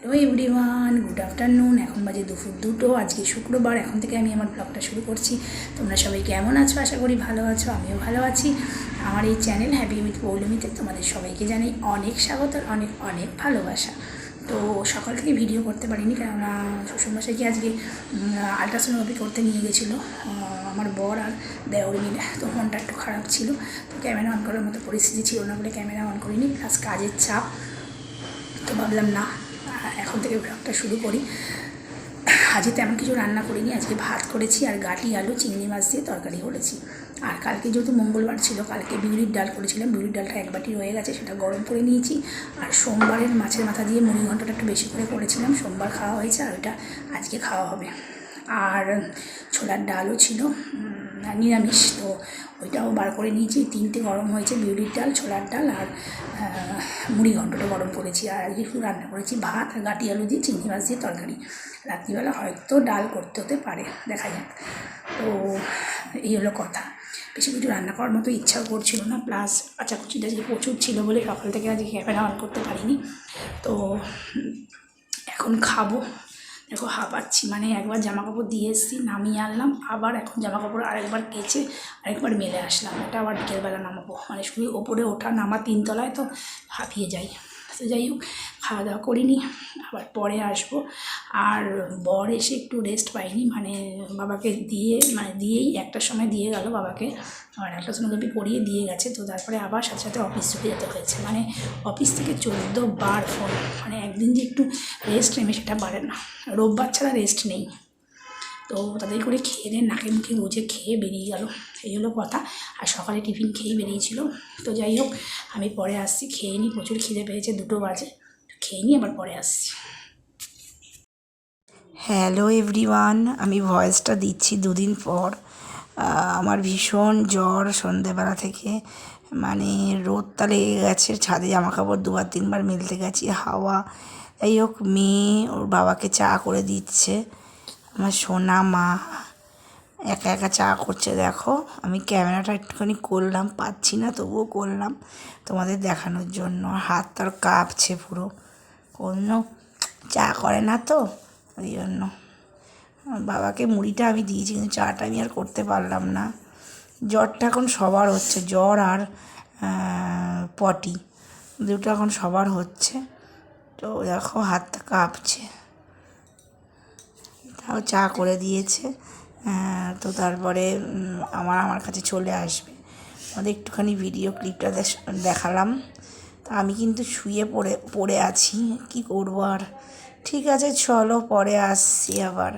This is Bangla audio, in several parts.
Hello everyone, good afternoon. এখন বাজে দুপুর 2টো। আজকে শুক্রবার। এখন থেকে আমি আমার ব্লগটা শুরু করছি। তোমরা সবাই কেমন আছো? আশা করি ভালো আছো। আমিও ভালো আছি। আমার এই চ্যানেল হ্যাপি উইথ পৌলমিতে তোমাদের সবাইকে জানাই অনেক স্বাগত, অনেক অনেক ভালোবাসা। তো সকাল থেকে ভিডিও করতে পারিনি, কেননা শ্বশুরমশাইকে আজকে আলট্রাসোনোগ্রাফি করতে নিয়ে গেছিলো আমার বর আর দেওর মিলে। তো মনটা একটু খারাপ ছিল, তো ক্যামেরা অন করার মতো পরিস্থিতি ছিল না বলে ক্যামেরা অন করিনি। প্লাস কাজের চাপ, তো ভাবলাম না, এখন থেকে ব্লগটা শুরু করি। আজকে তেমন কিছু রান্না করিনি। আজকে ভাত করেছি আর গাটি আলু চিংড়ি মাছ দিয়ে তরকারি করেছি। আর কালকে যেহেতু মঙ্গলবার ছিল, কালকে বিউলির ডাল করেছিলাম। বিউলির ডালটা এক বাটি রয়ে গেছে, সেটা গরম করে নিয়েছি। আর সোমবারের মাছের মাথা দিয়ে মুড়ি ঘন্টটা একটু বেশি করে করেছিলাম। সোমবার খাওয়া হয়েছে আর ওইটা আজকে খাওয়া হবে। আর ছোলার ডালও ছিল নিরামিষ, তো ওইটাও বার করে নিয়েছি। 3টে গরম হয়েছে, বিউলির ডাল, ছোলার ডাল আর মুড়ি ঘন্টটা গরম করেছি। আর আজকে একটু রান্না করেছি ভাত আর গাটি আলু দিয়ে চিংড়ি মাছ দিয়ে তরকারি। রাত্রিবেলা হয়তো ডাল করতে হতে পারে, দেখা যাক। তো এই হলো কথা। বেশি কিছু রান্না করার মতো ইচ্ছাও করছিল না। প্লাস কাচাকুচিটা আজকে প্রচুর ছিল বলে সকাল থেকে আজকে ক্যামেরা অন করতে পারিনি। তো এখন খাবো। দেখো হাঁপাচ্ছি, মানে একবার জামা কাপড় দিয়ে এসেছি, নামিয়ে আনলাম, আবার এখন জামা কাপড় আরেকবার কেচে আরেকবার মেলে আসলাম। ওটা আবার বিকেলবেলা নামাবো, মানে শুধু ওপরে ওঠা নামা 3তলায়, তো হাঁপিয়ে যাই। তো যাই হোক, খাওয়া দাওয়া করিনি, আবার পরে আসবো। আর বর এসে একটু রেস্ট পাইনি, মানে বাবাকে দিয়েই 1টার সময় দিয়ে গেল বাবাকে, আর আলট্রাসোনোগ্রাফি করিয়ে দিয়ে গেছে। তো তারপরে আবার সাথে সাথে অফিস চলে যেতে হয়েছে, মানে অফিস থেকে 14বার ফোন। মানে একদিন যে একটু রেস্ট নেবে সেটা পারে না, রোববার ছাড়া রেস্ট নেই। তো তাদের করে খেয়ে দিয়ে নাকে মুখে গুজে খেয়ে বেরিয়ে গেল, এই হলো কথা। আর সকালে টিফিন খেয়েই বেরিয়েছিল। তো যাই হোক, আমি পরে আসছি, খেয়ে নিই, প্রচুর খিদে পেয়েছে, 2টো বাজে, খেয়ে নিই, আবার পরে আসছি। হ্যালো এভরিওয়ান, আমি ভয়েসটা দিচ্ছি 2 দিন পর। আমার ভীষণ জ্বর সন্ধেবেলা থেকে, মানে রোদটা লেগে গেছে, ছাদে জামা কাপড় 2-3বার মেলতে গেছি, হাওয়া। যাই হোক, মেয়ে ওর বাবাকে চা করে দিচ্ছে। আমার সোনা মা একা একা চা করছে। দেখো, আমি ক্যামেরাটা একটুখানি করলাম, পাচ্ছি না, তবুও করলাম তোমাদের দেখানোর জন্য। হাত তার কাঁপছে পুরো, কোনো চা করে না তো, ওই জন্য। বাবাকে মুড়িটা আমি দিয়েছি, কিন্তু চাটা আমি আর করতে পারলাম না। জ্বরটা এখন সবার হচ্ছে, জ্বর আর পটি দুটো এখন সবার হচ্ছে। তো দেখো হাতটা কাঁপছে, তাও চা করে দিয়েছে। তো তারপরে আমার কাছে চলে আসবে। আমাদের একটুখানি ভিডিও ক্লিপটা দেখালাম। তা আমি কিন্তু শুয়ে পড়ে আছি, কি করবো আর। ঠিক আছে, চলো পরে আসছি আবার।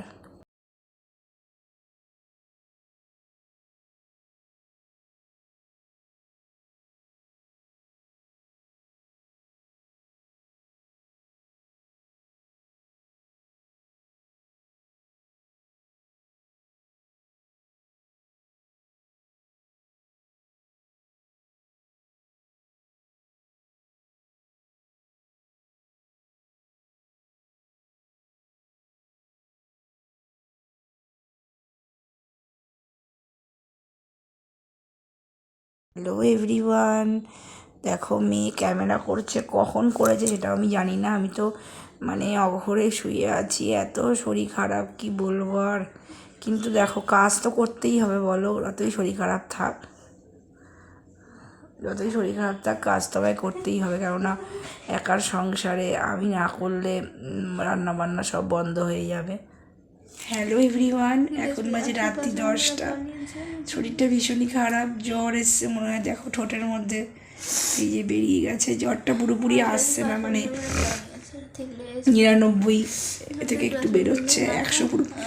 হ্যালো এভরিওয়ান, দেখো মেয়ে ক্যামেরা করছে, কখন করেছে সেটাও আমি জানি না। আমি তো মানে অঘরে শুয়ে আছি, এত শরীর খারাপ কি বলবো আর। কিন্তু দেখো, কাজ তো করতেই হবে, বলো, যতই শরীর খারাপ থাক, কাজ তো আমায় করতেই হবে। কেননা একার সংসারে আমি না করলে রান্না বান্না সব বন্ধ হয়ে যাবে। হ্যালো এভরিওয়ান, এখন বাজে রাত্রি 10টা। শরীরটা ভীষণই খারাপ, জ্বর এসছে মনে হয়। দেখো ঠোঁটের মধ্যে এই যে বেরিয়ে গেছে, জ্বরটা পুরোপুরি আসছে না, মানে 99 থেকে একটু বেরোচ্ছে, 100 পুরোপুরি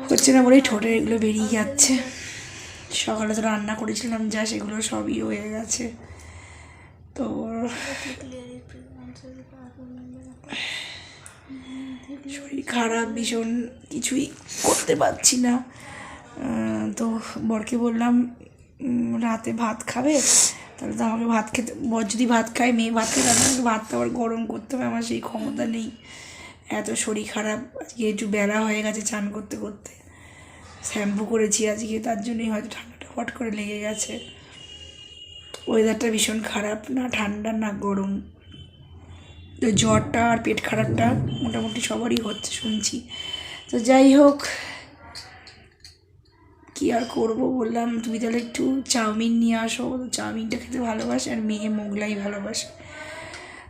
হচ্ছে না বলেই ঠোঁটের এগুলো বেরিয়ে যাচ্ছে। সকালে তো রান্না করেছিলাম যা, সেগুলো সবই হয়ে গেছে। তো শরীর খারাপ ভীষণ, কিছুই করতে পারছি না। তো বরকে বললাম রাতে ভাত খাবে, তাহলে তো আমাকে ভাত খেতে, বর যদি ভাত খায়, মেয়ে ভাত খেতে, আমাকে ভাতটা আবার গরম করতে হবে, আমার সেই ক্ষমতা নেই। এত শরীর খারাপ, আজকে একটু বেলা হয়ে গেছে চান করতে করতে, শ্যাম্পু করেছি আজকে, তার জন্যই হয়তো ঠান্ডাটা হট করে লেগে গেছে। ওয়েদারটা ভীষণ খারাপ, না ঠান্ডা না গরম, তো জ্বরটা আর পেট খারাপটা মোটামুটি সবারই হচ্ছে শুনছি। তো যাই হোক, কী আর করবো, বললাম তুমি তাহলে একটু চাউমিন নিয়ে আসো। চাউমিনটা খেতে ভালোবাসে আর মেয়ে মোগলাই ভালোবাসে।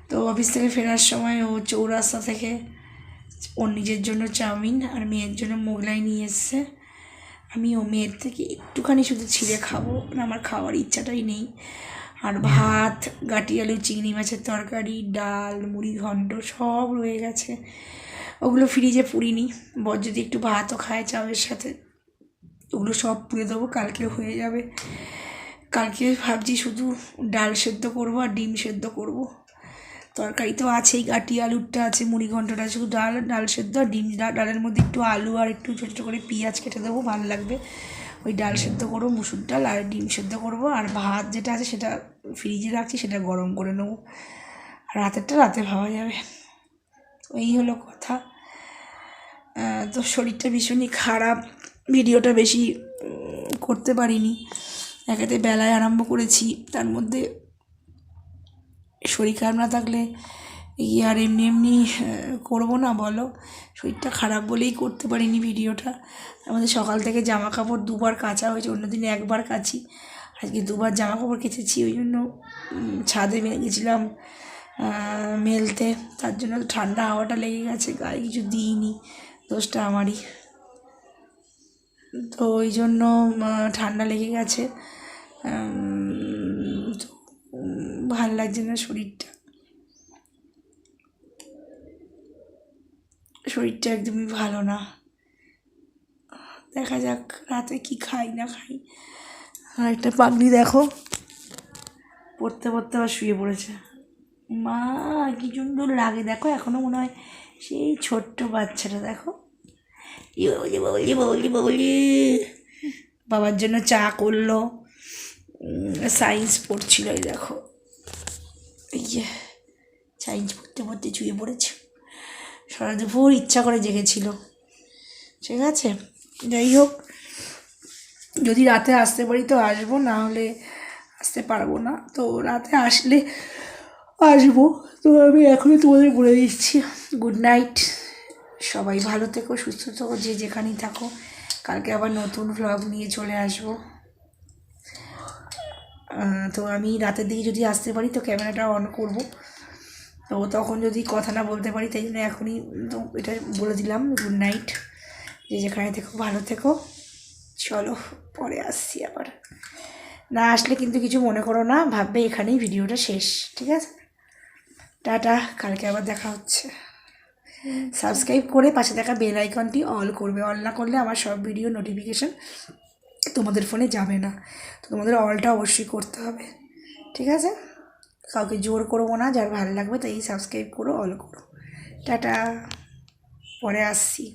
তো অফিস থেকে ফেরার সময় ও চৌরাস্তা থেকে ওর নিজের জন্য চাউমিন আর মেয়ের জন্য মোগলাই নিয়ে এসছে। আমি ও মেয়ের থেকে একটুখানি শুধু ছিঁড়ে খাবো, আমার খাওয়ার ইচ্ছাটাই নেই। আর ভাত, গাটি আলু, চিংড়ি মাছের তরকারি, ডাল, মুড়ি ঘণ্ট সব রয়ে গেছে। ওগুলো ফ্রিজে পুরিনি, বর যদি একটু ভাতও খায় চাউয়ের সাথে, ওগুলো সব পুড়ে দেবো, কালকে হয়ে যাবে। কালকে ভাবছি শুধু ডাল সেদ্ধ করবো আর ডিম সেদ্ধ করবো। তরকারি তো আছেই, গাটি আলুরটা আছে, মুড়ি ঘণ্টটা, শুধু ডাল সেদ্ধ আর ডিম। ডালের মধ্যে একটু আলু আর একটু ছোটো ছোটো করে পেঁয়াজ কেটে দেবো, ভালো লাগবে। ওই ডাল সেদ্ধ করবো, মুসুর ডাল আর ডিম সেদ্ধ করবো। আর ভাত যেটা আছে সেটা ফ্রিজে রাখছি, সেটা গরম করে নেবো। আর রাতেরটা রাতে ভাবা যাবে। এই হলো কথা। তো শরীরটা ভীষণই খারাপ, ভিডিওটা বেশি করতে পারিনি। একাতে বেলায় আরম্ভ করেছি, তার মধ্যে শরীর খারাপ না থাকলে আর এমনি এমনি করবো না বলো? শরীরটা খারাপ বলেই করতে পারিনি ভিডিওটা। আমাদের সকাল থেকে জামা কাপড় দুবার কাচা হয়েছে, অন্যদিন একবার কাচি, আজকে দুবার জামা কাপড় কেচেছি। ওই জন্য ছাদে গেছিলাম মেলতে, তার জন্য ঠান্ডা হাওয়াটা লেগে গেছে, গায়ে কিছু দিইনি, দোষটা আমারই। তো ওই জন্য ঠান্ডা লেগে গেছে, তো ভাল লাগছে না শরীরটা একদমই ভালো না। দেখা যাক রাতে কি খাই না খাই। আর একটা পাগলি দেখো পড়তে পড়তে আবার শুয়ে পড়েছে। মা কি সুন্দর লাগে দেখো, এখনও মনে হয় সেই ছোট্ট বাচ্চাটা। দেখো বলি বলি বলি, বাবার জন্য চা করলো, সায়েন্স পড়ছিল। এই দেখো, এই যে সায়েন্স পড়তে পড়তে শুয়ে পড়েছে, সারা দুপুর ইচ্ছা করে জেগেছিল। ঠিক আছে, যাই হোক, যদি রাতে আসতে পারি তো আসবো, না হলে আসতে পারবো না। তো রাতে আসলে আসবো। তো আমি এখনই তোমাদের বলে দিচ্ছি, গুড নাইট, সবাই ভালো থেকো, সুস্থ থেকো, যে যেখানেই থাকো। কালকে আবার নতুন ভ্লগ নিয়ে চলে আসবো। তো আমি রাতের দিকে যদি আসতে পারি তো ক্যামেরাটা অন করব। তো তখন যদি কথা না বলতে পারি, তাই জন্য এখনই তো এটা বলে দিলাম, গুড নাইট, যে যেখানে থেকো ভালো থেকো। চলো পরে আসছি আবার। না আসলে কিন্তু কিছু মনে করো না, ভাববে এখানেই ভিডিওটা শেষ। ঠিক আছে, টাটা, কালকে আবার দেখা হচ্ছে। সাবস্ক্রাইব করে পাশে থাকা বেল আইকনটি অল করবে, অল না করলে আমার সব ভিডিও নোটিফিকেশান তোমাদের ফোনে যাবে না। তো তোমাদের অলটা অবশ্যই করতে হবে। ঠিক আছে, কাউকে জোর করবো না, যার ভালো লাগবে তাই সাবস্ক্রাইব করো, অল করো। টাটা, পরে আসছি।